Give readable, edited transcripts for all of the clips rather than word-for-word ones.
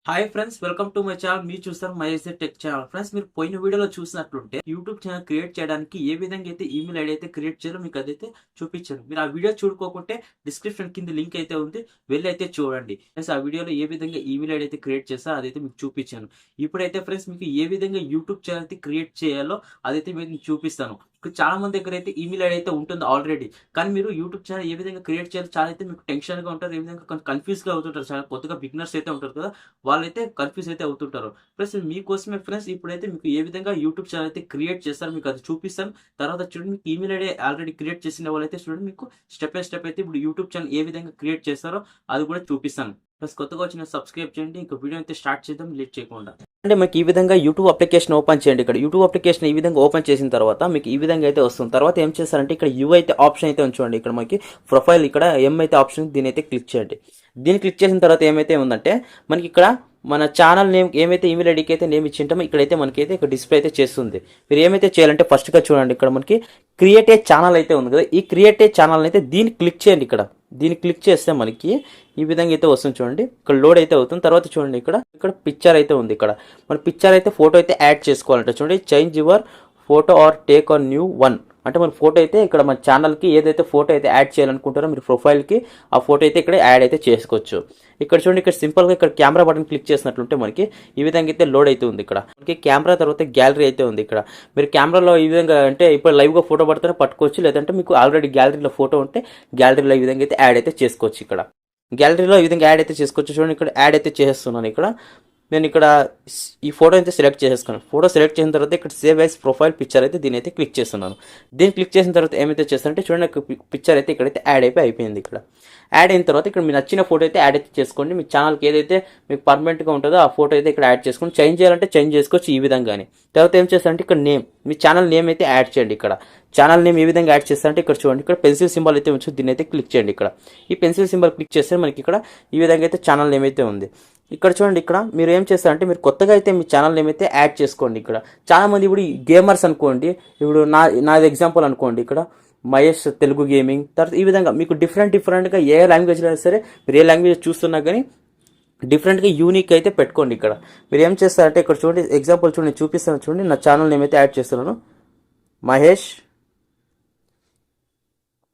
Hi friends, welcome to my channel. మీరు చూస్తారు Mahesh tech channel. Friends, మీరు పోయిన వీడియోలో చూసినట్లుంటే యూట్యూబ్ ఛానల్ క్రియేట్ చేయడానికి ఏ విధంగా అయితే ఈమెయిల్ ఐడి అయితే క్రియేట్ చేయాలో మీకు అదైతే చూపించాను. మీరు ఆ వీడియో చూడుకోకుంటే డిస్క్రిప్షన్ కింద లింక్ అయితే ఉంది, వెళ్ళి అయితే చూడండి. ఫ్రెండ్స్, ఆ వీడియోలో ఏ విధంగా ఈమెయిల్ ఐడి అయితే క్రియేట్ చేస్తా అదైతే మీకు చూపించాను. ఇప్పుడైతే ఫ్రెండ్స్, మీకు ఏ విధంగా యూట్యూబ్ ఛానల్ అయితే క్రియేట్ చేయాలో అదైతే మీకు చూపిస్తాను. చాలా మంది దగ్గర అయితే ఈమెయిల్ ఐడి అయితే ఉంటుంది ఆల్రెడీ, కానీ మీరు యూట్యూబ్ ఛానల్ ఏ విధంగా క్రియేట్ చేయాలో చాలా అయితే మీకు టెన్షన్గా ఉంటారు, ఏ విధంగా కన్ఫ్యూజ్గా అవుతుంటారు. చాలా కొత్తగా బిగినర్స్ అయితే ఉంటారు కదా, వాళ్ళైతే కన్ఫ్యూజ్ అయితే అవుతుంటారు. ప్లస్ మీకోసమే ఫ్రెండ్స్ ఇప్పుడైతే మీకు ఏ విధంగా యూట్యూబ్ ఛానల్ అయితే క్రియేట్ చేస్తారో మీకు అది చూపిస్తాను. తర్వాత చూడండి, మీకు ఈమెయిల్ ఐడి ఆల్రెడీ క్రియేట్ చేసిన వాళ్ళైతే చూడండి, మీకు స్టెప్ బై స్టెప్ అయితే ఇప్పుడు యూట్యూబ్ ఛానల్ ఏ విధంగా క్రియేట్ చేస్తారో అది కూడా చూపిస్తాను. ప్లస్ కొత్తగా వచ్చిన సబ్స్క్రైబ్ చేయండి. ఇంకో వీడియో అయితే స్టార్ట్ చేద్దాం లేట్ చేయకుండా. అంటే మీకు ఈ విధంగా యూట్యూబ్ అప్లికేషన్ ఓపెన్ చేయండి. ఇక్కడ యూట్యూబ్ అప్లికేషన్ ఈ విధంగా ఓపెన్ చేసిన తర్వాత మీకు ఈ విధంగా అయితే వస్తుంది. తర్వాత ఏం చేస్తారంటే ఇక్కడ యూ అయితే ఆప్షన్ అయితే ఉంచండి. ఇక్కడ మనకి ప్రొఫైల్ ఇక్కడ ఎం అయితే ఆప్షన్ దీని అయితే క్లిక్ చేయండి. దీన్ని క్లిక్ చేసిన తర్వాత ఏమైతే ఉందంటే మనకి ఇక్కడ మన ఛానల్ నేమ్ ఏమైతే ఈమెయిల్ ఐడికి అయితే నేమ్ ఇచ్చింటామో ఇక్కడైతే మనకైతే ఇక్కడ డిస్ప్లే అయితే చేస్తుంది. మీరు ఏమైతే చేయాలంటే ఫస్ట్గా చూడండి, ఇక్కడ మనకి క్రియేట్ ఏ ఛానల్ అయితే ఉంది కదా, ఈ క్రియేట్ ఏ ఛానల్ అయితే దీన్ని క్లిక్ చేయండి. ఇక్కడ దీన్ని క్లిక్ చేస్తే మనకి ఈ విధంగా అయితే వస్తుంది. చూడండి, ఇక్కడ లోడ్ అయితే అవుతుంది. తర్వాత చూడండి, ఇక్కడ పిక్చర్ అయితే ఉంది. ఇక్కడ మన పిక్చర్ అయితే ఫోటో అయితే యాడ్ చేసుకోవాలంటే చూడండి, change your photo or take on new one అంటే మన ఫోటో అయితే ఇక్కడ మన ఛానల్కి ఏదైతే ఫోటో అయితే యాడ్ చేయాలనుకుంటారో మీరు ప్రొఫైల్కి ఆ ఫోటో అయితే ఇక్కడ యాడ్ అయితే చేసుకోవచ్చు. ఇక్కడ చూడండి, ఇక్కడ సింపుల్గా ఇక్కడ కెమెరా బటన్ క్లిక్ చేసినట్లుంటే మనకి ఈ విధంగా అయితే లోడ్ అయితే ఉంది. ఇక్కడ మనకి కెమెరా తర్వాత గ్యాలరీ అయితే ఉంది. ఇక్కడ మీరు కెమెరాలో ఈ విధంగా అంటే ఇప్పుడు లైవ్గా ఫోటో పడితేనే పట్టుకోవచ్చు, లేదంటే మీకు ఆల్రెడీ గ్యాలరీలో ఫోటో ఉంటే గ్యాలరీలో ఈ విధంగా అయితే యాడ్ అయితే చేసుకోవచ్చు. ఇక్కడ గ్యాలరీలో ఈ విధంగా యాడ్ అయితే చేసుకోవచ్చు. చూడండి, ఇక్కడ యాడ్ అయితే చేస్తున్నాను. ఇక్కడ నేను ఇక్కడ ఈ ఫోటో అయితే సెలెక్ట్ చేసేసుకున్నాను. ఫోటో సెలెక్ట్ చేసిన తర్వాత ఇక్కడ సేవ్ యాజ్ ప్రొఫైల్ పిక్చర్ అయితే దీని అయితే క్లిక్ చేస్తున్నాను. దీన్ని క్లిక్ చేసిన తర్వాత ఏమైతే చేస్తానంటే చూడండి, పిక్చర్ అయితే ఇక్కడైతే యాడ్ అయిపోయింది. ఇక్కడ యాడ్ అయిన తర్వాత ఇక్కడ మీ నచ్చిన ఫోటో అయితే యాడ్ అయితే చేసుకోండి. మీ ఛానల్కి ఏదైతే మీకు పర్మనెంట్గా ఉంటుందో ఆ ఫోటో అయితే ఇక్కడ యాడ్ చేసుకొని చేంజ్ చేయాలంటే చేంజ్ చేసుకోవచ్చు ఈ విధంగానే. తర్వాత ఏం చేస్తారంటే ఇక్కడ నేమ్, మీ ఛానల్ నేమ్ అయితే యాడ్ చేయండి. ఇక్కడ ఛానల్ నేమ్ ఏ విధంగా యాడ్ చేస్తారంటే ఇక్కడ చూడండి, ఇక్కడ పెన్సిల్ సింబల్ అయితే ఉంచు, దీన్ని అయితే క్లిక్ చేయండి. ఇక్కడ ఈ పెన్సిల్ సింబల్ క్లిక్ చేస్తే మనకి ఇక్కడ ఈ విధంగా అయితే ఛానల్ నేమ్ అయితే ఉంది. ఇక్కడ చూడండి, ఇక్కడ మీరు ఏం చేస్తారంటే మీరు కొత్తగా అయితే మీ ఛానల్ నేమ్ అయితే యాడ్ చేసుకోండి. ఇక్కడ చాలా మంది ఇప్పుడు గేమర్స్ అనుకోండి, ఇప్పుడు నాది ఎగ్జాంపుల్ అనుకోండి, ఇక్కడ మహేష్ తెలుగు గేమింగ్. తర్వాత ఈ విధంగా మీకు డిఫరెంట్గా ఏ లాంగ్వేజ్లో అయినా సరే మీరు ఏ లాంగ్వేజ్ చూస్తున్నా కానీ డిఫరెంట్గా యూనిక్ అయితే పెట్టుకోండి. ఇక్కడ మీరు ఏం చేస్తారంటే ఇక్కడ చూడండి, ఎగ్జాంపుల్ చూడండి చూపిస్తాను. చూడండి, నా ఛానల్ నేమ్ అయితే యాడ్ చేస్తున్నాను, మహేష్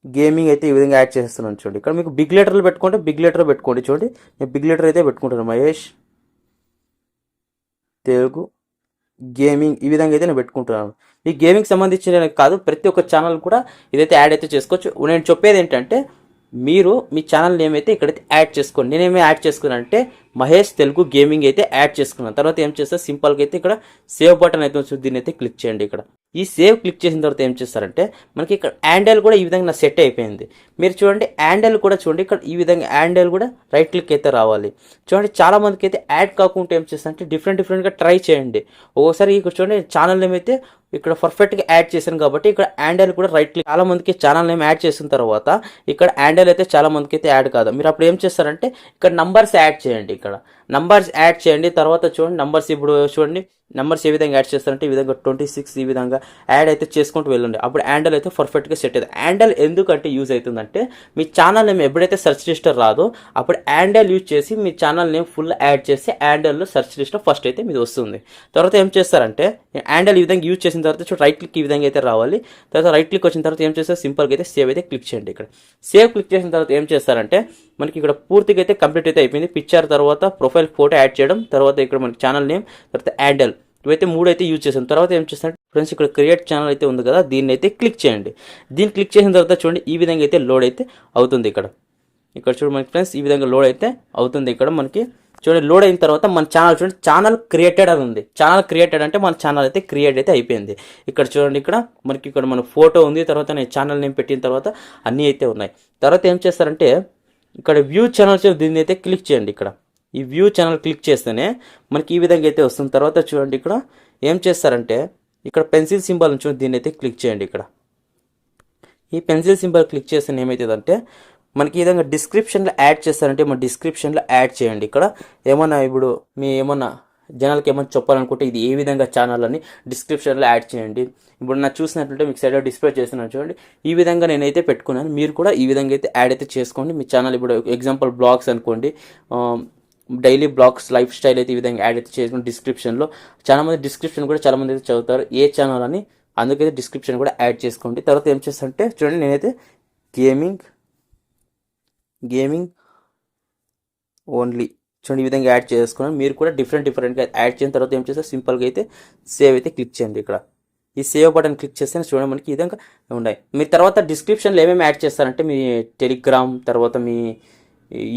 గేమింగ్ అయితే ఈ విధంగా యాడ్ చేస్తున్నాను. చూడండి, ఇక్కడ మీకు బిగ్ లెటర్లు పెట్టుకుంటే బిగ్ లెటర్ పెట్టుకోండి. చూడండి, నేను బిగ్ లెటర్ అయితే పెట్టుకుంటాను, మహేష్ తెలుగు గేమింగ్ ఈ విధంగా అయితే నేను పెట్టుకుంటున్నాను. ఈ గేమింగ్ సంబంధించిన కాదు, ప్రతి ఒక్క ఛానల్ కూడా ఇదైతే యాడ్ అయితే చేసుకోవచ్చు. నేను చెప్పేది ఏంటంటే మీరు మీ ఛానల్ నేమ్ అయితే ఇక్కడైతే యాడ్ చేసుకోండి. నేనేమి యాడ్ చేసుకున్నాను అంటే మహేష్ తెలుగు గేమింగ్ అయితే యాడ్ చేసుకున్నాను. తర్వాత ఏం చేస్తే సింపుల్గా అయితే ఇక్కడ సేవ్ బటన్ అయితే వస్తుంది, దీన్ని అయితే క్లిక్ చేయండి. ఇక్కడ ఈ సేవ్ క్లిక్ చేసిన తర్వాత ఏం చేస్తారంటే మనకి ఇక్కడ హ్యాండిల్ కూడా ఈ విధంగా సెట్ అయిపోయింది. మీరు చూడండి, హ్యాండిల్ కూడా చూడండి, ఇక్కడ ఈ విధంగా హ్యాండిల్ కూడా రైట్ క్లిక్ అయితే రావాలి. చూడండి, చాలా మందికి అయితే యాడ్ కాకుండా ఏం చేస్తారంటే డిఫరెంట్గా ట్రై చేయండి. ఒక్కోసారి ఇక్కడ చూడండి, ఛానల్ నేమ్ అయితే ఇక్కడ పర్ఫెక్ట్గా యాడ్ చేశాను కాబట్టి ఇక్కడ హ్యాండిల్ కూడా రైట్ క్లిక్. చాలా మందికి ఛానల్ నేమ్ యాడ్ చేసిన తర్వాత ఇక్కడ హ్యాండిల్ అయితే చాలా మందికి అయితే యాడ్ కాదు. మీరు అప్పుడు ఏం చేస్తారంటే ఇక్కడ నంబర్స్ యాడ్ చేయండి. ఇక్కడ నంబర్స్ యాడ్ చేయండి. తర్వాత చూడండి, నంబర్స్ ఇప్పుడు చూడండి నంబర్స్ ఏ విధంగా యాడ్ చేస్తారంటే ఈ విధంగా 26 ఈ విధంగా యాడ్ అయితే చేసుకుంటూ వెళ్ళండి. అప్పుడు హ్యాండిల్ అయితే పర్ఫెక్ట్గా సెట్ అవుతుంది. హ్యాండిల్ ఎందుకంటే యూజ్ అవుతుందంటే మీ ఛానల్ నేమ్ ఎప్పుడైతే సెర్చ్ లిస్టర్ రాదో అప్పుడు హ్యాండిల్ యూజ్ చేసి మీ ఛానల్ నేమ్ ఫుల్ యాడ్ చేసి హ్యాండిల్లో సెర్చ్ లిస్టర్ ఫస్ట్ అయితే మీది వస్తుంది. తర్వాత ఏం చేస్తారంటే హ్యాండిల్ ఈ విధంగా యూజ్ చేసిన తర్వాత చూడండి, రైట్ క్లిక్ ఈ విధంగా అయితే రావాలి. తర్వాత రైట్ క్లిక్ వచ్చిన తర్వాత ఏం చేస్తారు, సింపుల్గా అయితే సేవ్ అయితే క్లిక్ చేయండి. ఇక్కడ సేవ్ క్లిక్ చేసిన తర్వాత ఏం చేస్తారంటే మనకి ఇక్కడ పూర్తిగా అయితే కంప్లీట్ అయితే అయిపోయింది. పిక్చర్ తర్వాత ప్రొఫైల్ ఫోటో యాడ్ చేయడం, తర్వాత ఇక్కడ మనకి ఛానల్ నేమ్, తర్వాత హ్యాండిల్, ఇవైతే 3 అయితే యూజ్ చేసాం. తర్వాత ఏం చేస్తారంటే ఫ్రెండ్స్ ఇక్కడ క్రియేట్ ఛానల్ అయితే ఉంది కదా, దీన్ని అయితే క్లిక్ చేయండి. దీన్ని క్లిక్ చేసిన తర్వాత చూడండి ఈ విధంగా అయితే లోడ్ అయితే అవుతుంది. ఇక్కడ చూడండి మనకి ఫ్రెండ్స్ ఈ విధంగా లోడ్ అయితే అవుతుంది. ఇక్కడ మనకి చూడండి లోడ్ అయిన తర్వాత మన ఛానల్ చూడండి, ఛానల్ క్రియేటెడ్ అని ఉంది. ఛానల్ క్రియేటెడ్ అంటే మన ఛానల్ అయితే క్రియేట్ అయితే అయిపోయింది. ఇక్కడ చూడండి, ఇక్కడ మనకి ఇక్కడ మన ఫోటో ఉంది. తర్వాత నేను ఛానల్ నేమ్ పెట్టిన తర్వాత అన్నీ అయితే ఉన్నాయి. తర్వాత ఏం చేస్తారంటే ఇక్కడ వ్యూ ఛానల్స్ దీన్ని అయితే క్లిక్ చేయండి. ఇక్కడ ఈ వ్యూ ఛానల్ క్లిక్ చేస్తేనే మనకి ఈ విధంగా అయితే వస్తుంది. తర్వాత చూడండి, ఇక్కడ ఏం చేస్తారంటే ఇక్కడ పెన్సిల్ సింబల్ నుంచి దీన్ని అయితే క్లిక్ చేయండి. ఇక్కడ ఈ పెన్సిల్ సింబల్ క్లిక్ చేస్తే ఏమవుతుందంటే మనకి ఈ విధంగా డిస్క్రిప్షన్లో యాడ్ చేస్తారంటే మన డిస్క్రిప్షన్లో యాడ్ చేయండి. ఇక్కడ ఏమన్నా ఇప్పుడు మీ ఏమన్నా జనాలకి ఏమైనా చెప్పాలనుకుంటే ఇది ఏ విధంగా ఛానల్ అని డిస్క్రిప్షన్లో యాడ్ చేయండి. ఇప్పుడు నాకు చూసినట్లయితే మీకు సైడ్లో డిస్ప్లే చేస్తున్నాను చూడండి, ఈ విధంగా నేనైతే పెట్టుకున్నాను. మీరు కూడా ఈ విధంగా అయితే యాడ్ అయితే చేసుకోండి మీ ఛానల్. ఇప్పుడు ఎగ్జాంపుల్ బ్లాగ్స్ అనుకోండి, డైలీ బ్లాగ్స్ లైఫ్ స్టైల్ అయితే ఈ విధంగా యాడ్ అయితే చేసుకుని డిస్క్రిప్షన్లో చాలామంది డిస్క్రిప్షన్ కూడా చాలామంది అయితే చదువుతారు ఏ ఛానల్ అని, అందుకైతే డిస్క్రిప్షన్ కూడా యాడ్ చేసుకోండి. తర్వాత ఏం చేస్తానంటే చూడండి, నేనైతే గేమింగ్ ఓన్లీ చూడండి ఈ విధంగా యాడ్ చేసుకున్నాను. మీరు కూడా డిఫరెంట్గా యాడ్ చేసిన తర్వాత ఏం చేస్తారు, సింపుల్గా అయితే సేవ్ అయితే క్లిక్ చేయండి. ఇక్కడ ఈ సేవ్ బటన్ క్లిక్ చేస్తే చూడండి మనకి ఈ విధంగా ఉన్నాయి. మీరు తర్వాత డిస్క్రిప్షన్లో ఏమేమి యాడ్ చేస్తారంటే మీ టెలిగ్రామ్, తర్వాత మీ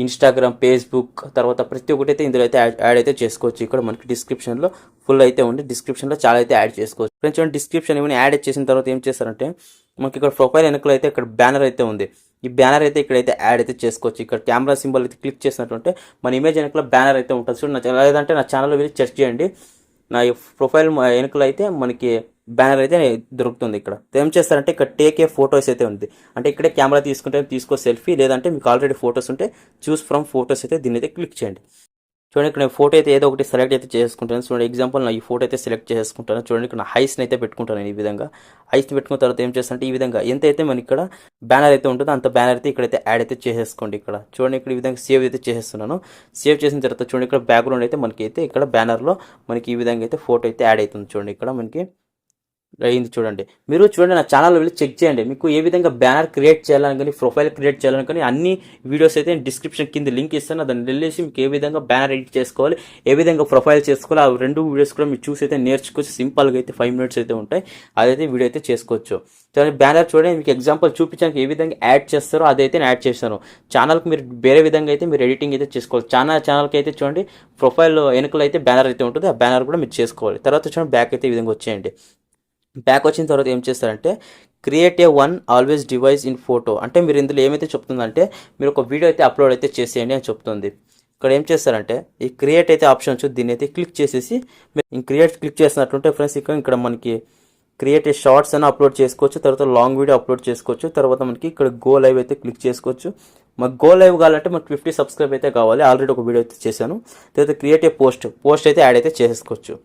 ఇన్స్టాగ్రామ్, ఫేస్బుక్, తర్వాత ప్రతి ఒక్కటి అయితే ఇందులో అయితే యాడ్ అయితే చేసుకోవచ్చు. ఇక్కడ మనకి డిస్క్రిప్షన్లో ఫుల్ అయితే ఉంది, డిస్క్రిప్షన్లో చాలా అయితే యాడ్ చేసుకోవచ్చు. ఫ్రెండ్స్ చూడండి, డిస్క్రిప్షన్ ఏమైనా యాడ్ చేసిన తర్వాత ఏం చేస్తారంటే మనకి ఇక్కడ ప్రొఫైల్ వెనకలో అయితే ఇక్కడ బ్యానర్ అయితే ఉంది. ఈ బ్యానర్ అయితే ఇక్కడైతే యాడ్ అయితే చేసుకోవచ్చు. ఇక్కడ కెమెరా సింబల్ అయితే క్లిక్ చేసినట్టుంటే మన ఇమేజ్ వెనకలో బ్యానర్ అయితే ఉంటుంది. చూడండి, లేదంటే నా ఛానల్లో వెళ్ళి చెక్ చేయండి. నా ప్రొఫైల్ వెనకలో అయితే మనకి బ్యానర్ అయితే దొరుకుతుంది. ఇక్కడ ఏం చేస్తారంటే ఇక్కడ టేక్ ఏ ఫొటోస్ అయితే ఉంది, అంటే ఇక్కడే కెమెరా తీసుకుంటే తీసుకో సెల్ఫీ, లేదంటే మీకు ఆల్రెడీ ఫొటోస్ ఉంటే చూస్ ఫ్రమ్ ఫొటోస్ అయితే దీన్ని అయితే క్లిక్ చేయండి. చూడండి, ఇక్కడ ఫోటో అయితే ఏదో ఒకటి సెలెక్ట్ అయితే చేసుకుంటాను. చూడండి, ఎగ్జాంపుల్ నా ఈ ఫోటో అయితే సెలెక్ట్ చేసుకుంటాను. చూడండి, ఇక్కడ నా హైస్ని అయితే పెట్టుకుంటాను. ఈ విధంగా హైస్ని పెట్టుకున్న తర్వాత ఏం చేస్తానంటే ఈ విధంగా ఎంత అయితే మనకి ఇక్కడ బ్యానర్ అయితే ఉంటుందో అంత బ్యానర్ అయితే ఇక్కడైతే యాడ్ అయితే చేసేసుకోండి. ఇక్కడ చూడండి, ఇక్కడ ఈ విధంగా సేవ్ అయితే చేసేస్తున్నాను. సేవ్ చేసిన తర్వాత చూడండి, ఇక్కడ బ్యాక్గ్రౌండ్ అయితే మనకి అయితే ఇక్కడ బ్యానర్లో మనకి ఈ విధంగా అయితే ఫోటో అయితే యాడ్ అవుతుంది. చూడండి, ఇక్కడ మనకి అయింది. చూడండి, మీరు చూడండి నా ఛానల్లో వెళ్ళి చెక్ చేయండి. మీకు ఏ విధంగా బ్యానర్ క్రియేట్ చేయాలని కానీ ప్రొఫైల్ క్రియేట్ చేయాలని కానీ అన్ని వీడియోస్ అయితే డిస్క్రిప్షన్ కింద లింక్ ఇస్తాను. దాన్ని వెళ్ళేసి మీకు ఏ విధంగా బ్యానర్ ఎడిట్ చేసుకోవాలి, ఏ విధంగా ప్రొఫైల్ చేసుకోవాలి, ఆ రెండు వీడియోస్ కూడా మీరు చూసి అయితే నేర్చుకోవచ్చు. సింపుల్గా అయితే 5 minutes అయితే ఉంటాయి, అదైతే వీడియో అయితే చేసుకోవచ్చు. చూడండి, బ్యానర్ చూడండి, మీకు ఎగ్జాంపుల్ చూపించడానికి ఏ విధంగా యాడ్ చేస్తారో అదైతే నేను యాడ్ చేస్తాను. ఛానల్కి మీరు వేరే విధంగా అయితే మీరు ఎడిటింగ్ అయితే చేసుకోవాలి. ఛానల్కి అయితే చూడండి ప్రొఫైల్ వెనుకలు అయితే బ్యానర్ అయితే ఉంటుంది, ఆ బ్యానర్ కూడా మీరు చేసుకోవాలి. తర్వాత చూడండి బ్యాక్ అయితే ఈ విధంగా వచ్చేయండి. బ్యాక్ వచ్చిన తర్వాత ఏం చేస్తారంటే create a one always device in photo, అంటే మీరు ఇందులో ఏమైతే చెప్తుందంటే మీరు ఒక వీడియో అయితే అప్లోడ్ అయితే చేసేయండి అని చెప్తుంది. ఇక్కడ ఏం చేస్తారంటే ఈ క్రియేట్ అయితే ఆప్షన్ వచ్చి దీన్ని అయితే క్లిక్ చేసేసి మీరు క్రియేట్ క్లిక్ చేసినట్టుంటే ఫ్రెండ్స్ ఇక్కడ మనకి క్రియేట్ ఏ షార్ట్స్ అని అప్లోడ్ చేసుకోవచ్చు, తర్వాత లాంగ్ వీడియో అప్లోడ్ చేసుకోవచ్చు. తర్వాత మనకి ఇక్కడ గో లైవ్ అయితే క్లిక్ చేసుకోవచ్చు. మాకు గో లైవ్ కావాలంటే మనకు 50 సబ్స్క్రైబ్ అయితే కావాలి. ఆల్రెడీ ఒక వీడియో అయితే చేశాను. తర్వాత క్రియేట్ ఏ పోస్ట్ అయితే యాడ్ అయితే చేసుకోవచ్చు.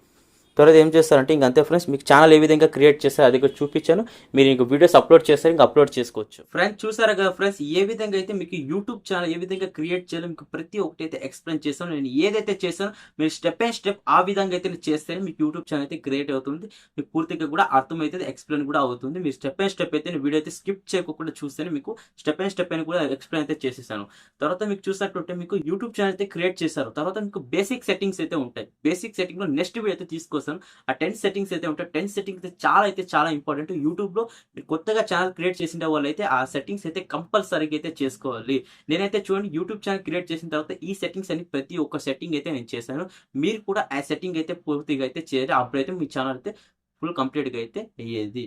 తర్వాత ఏం చేస్తారంటే ఇంక అంతే ఫ్రెండ్స్, మీకు ఛానల్ ఏ విధంగా క్రియేట్ చేస్తారో అది కూడా చూపించాను. మీరు ఇంక వీడియోస్ అప్లోడ్ చేస్తారు, ఇంకా అప్లోడ్ చేసుకోవచ్చు. ఫ్రెండ్స్ చూసారా కదా ఫ్రెండ్స్, ఏ విధంగా అయితే మీకు యూట్యూబ్ ఛానల్ ఏ విధంగా క్రియేట్ చేయాలో మీకు ప్రతి ఒక్కటి అయితే ఎక్స్ప్లెయిన్ చేస్తాను. నేను ఏదైతే చేస్తానో మీరు స్టెప్ బై స్టెప్ ఆ విధంగా అయితే చేస్తే మీకు యూట్యూబ్ ఛానల్ అయితే క్రియేట్ అవుతుంది. మీకు పూర్తిగా కూడా అర్థమైతే ఎక్స్ప్లెయిన్ కూడా అవుతుంది. మీరు స్టెప్ బై స్టెప్ అయితే వీడియో అయితే స్కిప్ చేయకుండా చూస్తేనే మీకు స్టెప్ బై స్టెప్ అని కూడా ఎక్స్ప్లెయిన్ అయితే చేసేసాను. తర్వాత మీకు చూసినట్టుంటే మీకు యూట్యూబ్ ఛానల్ అయితే క్రియేట్ చేశారు. తర్వాత మీకు బేసిక్ సెట్టింగ్స్ అయితే ఉంటాయి. బేసిక్ సెట్టింగ్ లో నెక్స్ట్ వీడియో అయితే తీసుకొస్తాను. ఆ 10 సెట్టింగ్స్ అయితే ఉంటాయి. 10 సెట్టింగ్స్ అయితే చాలా ఇంపార్టెంట్. యూట్యూబ్ లో మీరు కొత్తగా ఛానల్ క్రియేట్ చేసిన వాళ్ళు అయితే ఆ సెట్టింగ్స్ అయితే కంపల్సరీగా అయితే చేసుకోవాలి. నేనైతే చూడండి యూట్యూబ్ ఛానల్ క్రియేట్ చేసిన తర్వాత ఈ సెట్టింగ్స్ అని ప్రతి ఒక్క సెట్టింగ్ అయితే నేను చేశాను. మీరు కూడా ఆ సెట్టింగ్ అయితే పూర్తిగా అయితే చేయాలి. అప్పుడైతే మీ ఛానల్ అయితే ఫుల్ కంప్లీట్ గా అయితే అయ్యేది.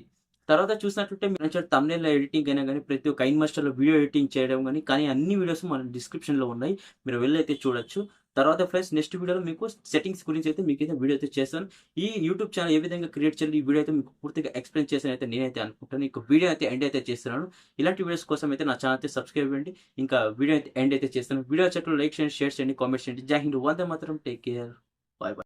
తర్వాత చూసినట్టుంటే మీరు తమ్నెయిల్ ఎడిటింగ్ అయినా కానీ ప్రతి ఒక్క కైన్ మాస్టర్లో వీడియో ఎడిటింగ్ చేయడం కానీ అన్ని వీడియోస్ మన డిస్క్రిప్షన్లో ఉన్నాయి, మీరు వెళ్ళి అయితే చూడొచ్చు. తర్వాత ఫ్రెండ్స్ నెక్స్ట్ వీడియోలో మీకు సెట్టింగ్స్ గురించి అయితే మీకు అయితే వీడియో అయితే చేస్తాను. ఈ యూట్యూబ్ ఛానల్ ఏ విధంగా క్రియేట్ చేయాలి ఈ వీడియో అయితే మీకు పూర్తిగా ఎక్స్ప్లెయిన్ చేసాను అయితే నేనైతే అనుకుంటాను. ఇంకో వీడియో అయితే ఎండ్ అయితే చేస్తున్నాను. ఇలాంటి వీడియోస్ కోసం అయితే నా ఛానల్ అయితే సబ్స్క్రైబ్ చేయండి. ఇంకా వీడియో అయితే ఎండ్ అయితే చేస్తాను. వీడియో చెట్లు లైక్ చేయండి, షేర్ చేయండి, కామెంట్ చేయండి. జై Hind, Vande Mataram, take care, bye bye.